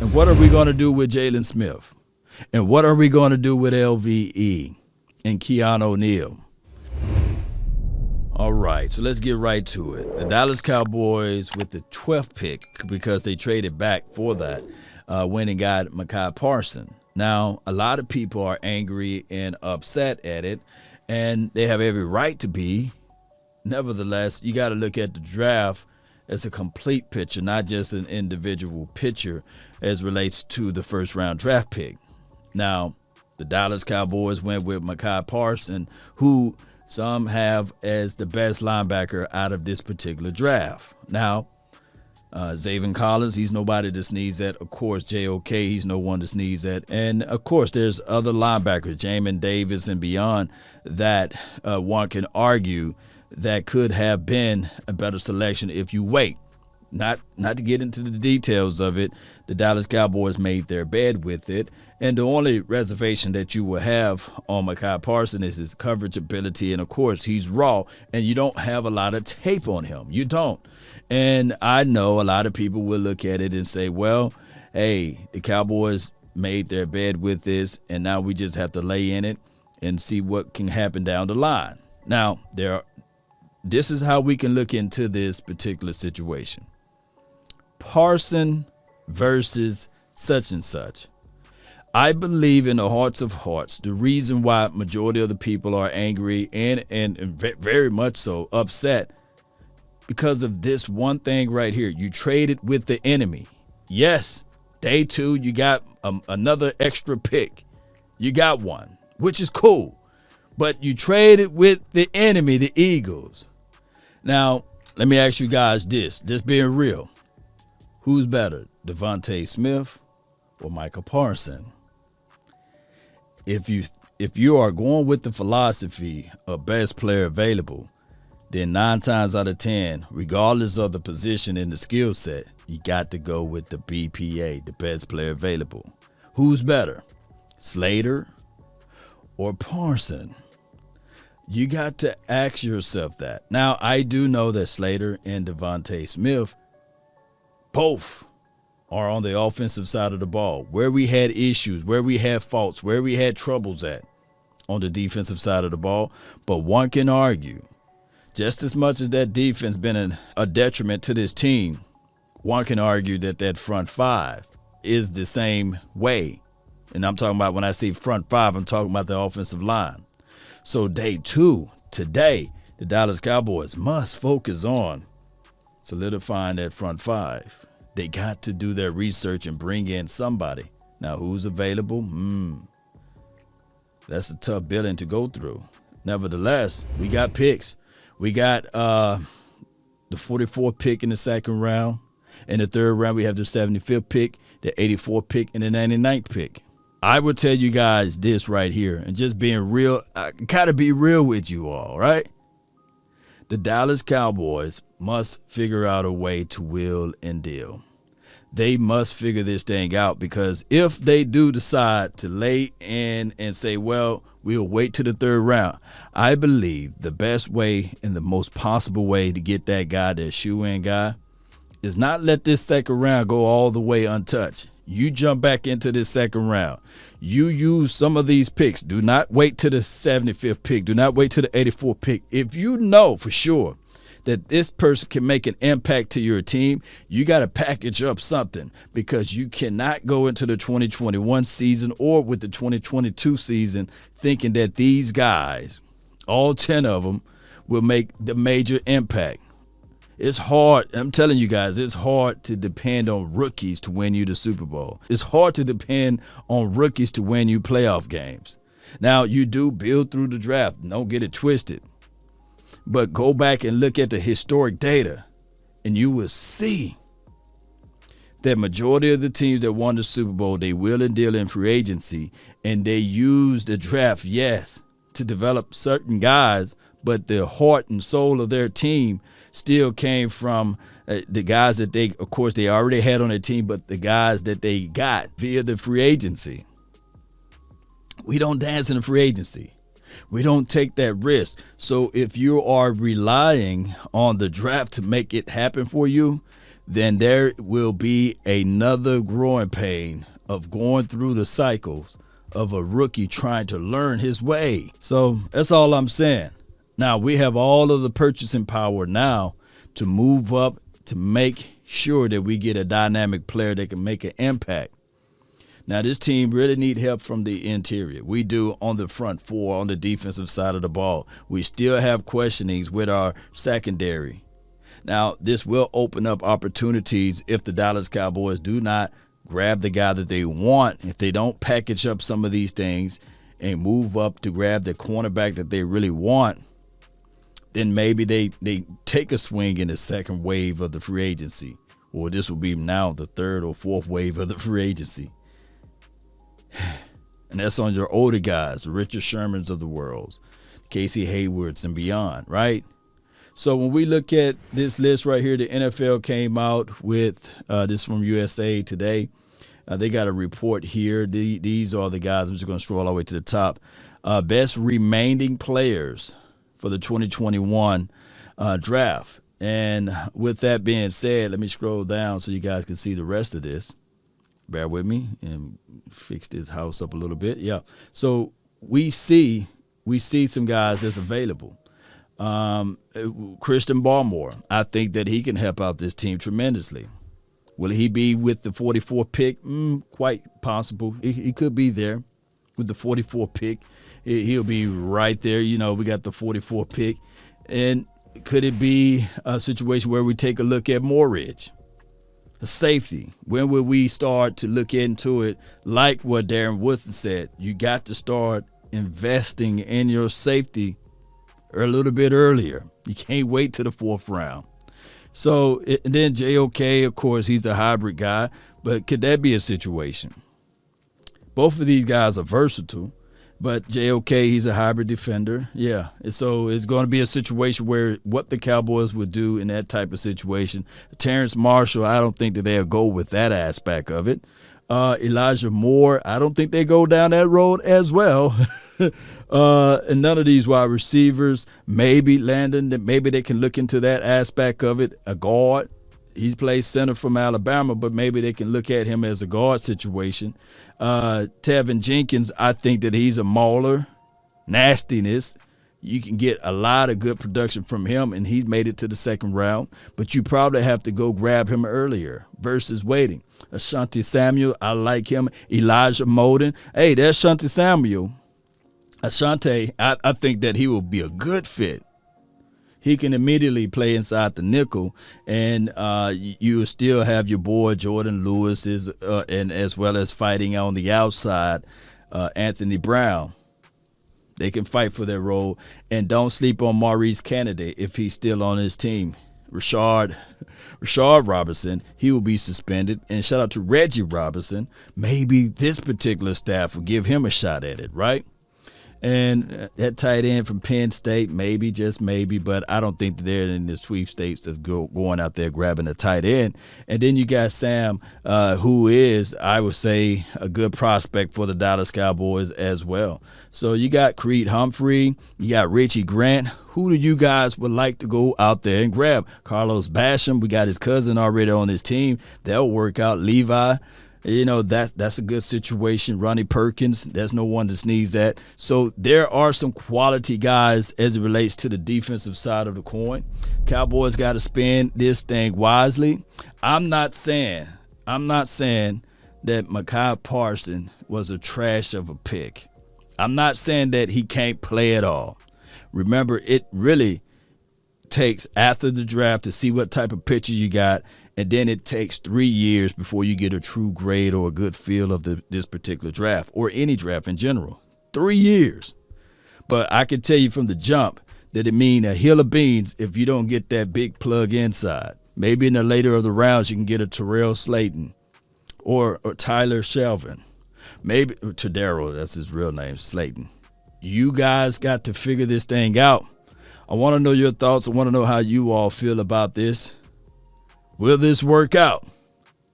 And what are we going to do with Jaylon Smith? And what are we going to do with LVE and Keanu O'Neal? All right, so let's get right to it. The Dallas Cowboys with the 12th pick, because they traded back for that, went and got Micah Parsons. Now, a lot of people are angry and upset at it, and they have every right to be. Nevertheless, you got to look at the draft as a complete picture, not just an individual picture as relates to the first-round draft pick. Now, the Dallas Cowboys went with Micah Parsons, who some have as the best linebacker out of this particular draft. Now, Zaven Collins, he's nobody to sneeze at. Of course, J.O.K., he's no one to sneeze at. And, of course, there's other linebackers, Jamin Davis and beyond, that one can argue that could have been a better selection if you wait. Not to get into the details of it, the Dallas Cowboys made their bed with it, and the only reservation that you will have on Micah Parsons is his coverage ability, and of course he's raw, and you don't have a lot of tape on him. You don't. And I know a lot of people will look at it and say, well, hey, the Cowboys made their bed with this, and now we just have to lay in it and see what can happen down the line. Now, this is how we can look into this particular situation. Parsons versus such and such. I believe in the hearts of hearts, the reason why majority of the people are angry and very much so upset, because of this one thing right here. You traded with the enemy. Yes, day 2, you got another extra pick. You got one, which is cool. But you traded with the enemy, the Eagles. Now, let me ask you guys this, just being real. Who's better, Devontae Smith or Micah Parsons? If you are going with the philosophy of best player available, then 9 times out of 10, regardless of the position and the skill set, you got to go with the BPA, the best player available. Who's better, Slater or Parsons? You got to ask yourself that. Now, I do know that Slater and Devontae Smith both are on the offensive side of the ball, where we had issues, where we had faults, where we had troubles at on the defensive side of the ball. But one can argue, just as much as that defense been a detriment to this team, one can argue that front 5 is the same way. And I'm talking about, when I say front 5, I'm talking about the offensive line. So day 2, today, the Dallas Cowboys must focus on solidifying that front 5. They got to do their research and bring in somebody. Now, who's available? That's a tough billing to go through. Nevertheless, we got picks. We got the 44th pick in the 2nd round. In the 3rd round, we have the 75th pick, the 84th pick, and the 99th pick. I would tell you guys this right here, and just being real, I gotta be real with you all, right? The Dallas Cowboys must figure out a way to wheel and deal. They must figure this thing out, because if they do decide to lay in and say, well, we'll wait to the 3rd round, I believe the best way and the most possible way to get that guy, that shoe-in guy, is not let this 2nd round go all the way untouched. You jump back into this 2nd round. You use some of these picks. Do not wait to the 75th pick. Do not wait to the 84th pick. If you know for sure that this person can make an impact to your team, you got to package up something, because you cannot go into the 2021 season or with the 2022 season thinking that these guys, all 10 of them, will make the major impact. It's hard. I'm telling you guys, it's hard to depend on rookies to win you the Super Bowl. It's hard to depend on rookies to win you playoff games. Now, you do build through the draft. Don't get it twisted. But go back and look at the historic data, and you will see that majority of the teams that won the Super Bowl, they will and deal in free agency, and they use the draft, yes, to develop certain guys, but the heart and soul of their team still came from the guys that they, of course, they already had on their team, but the guys that they got via the free agency. We don't dance in the free agency. We don't take that risk. So if you are relying on the draft to make it happen for you, then there will be another growing pain of going through the cycles of a rookie trying to learn his way. So that's all I'm saying. Now, we have all of the purchasing power now to move up to make sure that we get a dynamic player that can make an impact. Now, this team really need help from the interior. We do on the front four, on the defensive side of the ball. We still have questionings with our secondary. Now, this will open up opportunities if the Dallas Cowboys do not grab the guy that they want, if they don't package up some of these things and move up to grab the cornerback that they really want, then maybe they take a swing in the second wave of the free agency. Or this will be now the third or fourth wave of the free agency. And that's on your older guys, Richard Shermans of the world, Casey Haywards and beyond, right? So when we look at this list right here, the NFL came out with this from USA Today. They got a report here. These are the guys. I'm just going to scroll all the way to the top. Best remaining players for the 2021 draft. And with that being said, let me scroll down so you guys can see the rest of this. Bear with me and fix this house up a little bit. Yeah. So we see some guys that's available. Christian Barmore, I think that he can help out this team tremendously. Will he be with the 44th pick? Quite possible. He could be there with the 44th pick. He'll be right there. You know, we got the 44th pick. And could it be a situation where we take a look at Moorridge, the safety? When will we start to look into it? Like what Darren Woodson said, you got to start investing in your safety a little bit earlier. You can't wait to the fourth round. So, and then JOK, of course, he's a hybrid guy, but could that be a situation? Both of these guys are versatile, but JOK, he's a hybrid defender. Yeah, and so it's going to be a situation where what the Cowboys would do in that type of situation. Terrence Marshall, I don't think that they'll go with that aspect of it. Elijah Moore, I don't think they go down that road as well. And none of these wide receivers, maybe Landon, that maybe they can look into that aspect of it. A guard, he plays center from Alabama, but maybe they can look at him as a guard situation. Tevin Jenkins, I think that he's a mauler, nastiness. You can get a lot of good production from him, and he's made it to the second round. But you probably have to go grab him earlier versus waiting. Ashanti Samuel, I like him. Elijah Molden. Hey, there's Ashanti Samuel. Ashanti, I think that he will be a good fit. He can immediately play inside the nickel, and you still have your boy Jordan Lewis, and as well as fighting on the outside, Anthony Brown. They can fight for their role. And don't sleep on Maurice Kennedy if he's still on his team. Rashard Robinson, he will be suspended. And shout out to Reggie Robinson. Maybe this particular staff will give him a shot at it, right? And that tight end from Penn State, maybe, just maybe, but I don't think that they're in the sweepstakes of going out there grabbing a tight end. And then you got Sam, who is, I would say, a good prospect for the Dallas Cowboys as well. So you got Creed Humphrey, you got Richie Grant. Who do you guys would like to go out there and grab? Carlos Basham, we got his cousin already on his team. That'll work out. Levi. You know, that's a good situation. Ronnie Perkins, that's no one to sneeze at. So there are some quality guys as it relates to the defensive side of the coin. Cowboys got to spend this thing wisely. I'm not saying that Micah Parsons was a trash of a pick. I'm not saying that he can't play at all. Remember, it really takes after the draft to see what type of pitcher you got, and then it takes 3 years before you get a true grade or a good feel of this particular draft or any draft in general. 3 years. But I can tell you from the jump that it means a hill of beans if you don't get that big plug inside. Maybe in the later of the rounds you can get a Terrell Slayton or Tyler Shelvin. Maybe Tadaro, that's his real name, Slayton. You guys got to figure this thing out. I want to know your thoughts. I want to know how you all feel about this. Will this work out?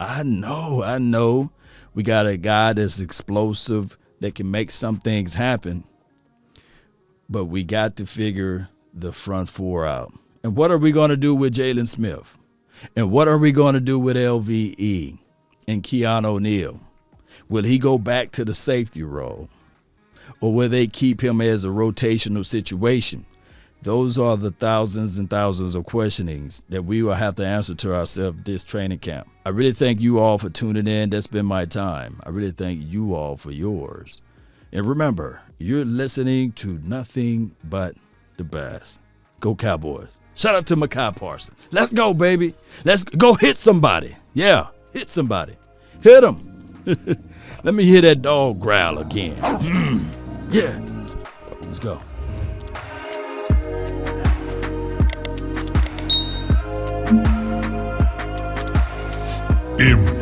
I know. We got a guy that's explosive that can make some things happen. But we got to figure the front four out. And what are we going to do with Jaylon Smith? And what are we going to do with LVE and Keanu O'Neal? Will he go back to the safety role? Or will they keep him as a rotational situation? Those are the thousands and thousands of questionings that we will have to answer to ourselves this training camp. I really thank you all for tuning in. That's been my time. I really thank you all for yours. And remember, you're listening to nothing but the best. Go Cowboys. Shout out to Micah Parsons. Let's go, baby. Let's go hit somebody. Yeah, hit somebody. Hit them. Let me hear that dog growl again. Yeah. Let's go. Impact.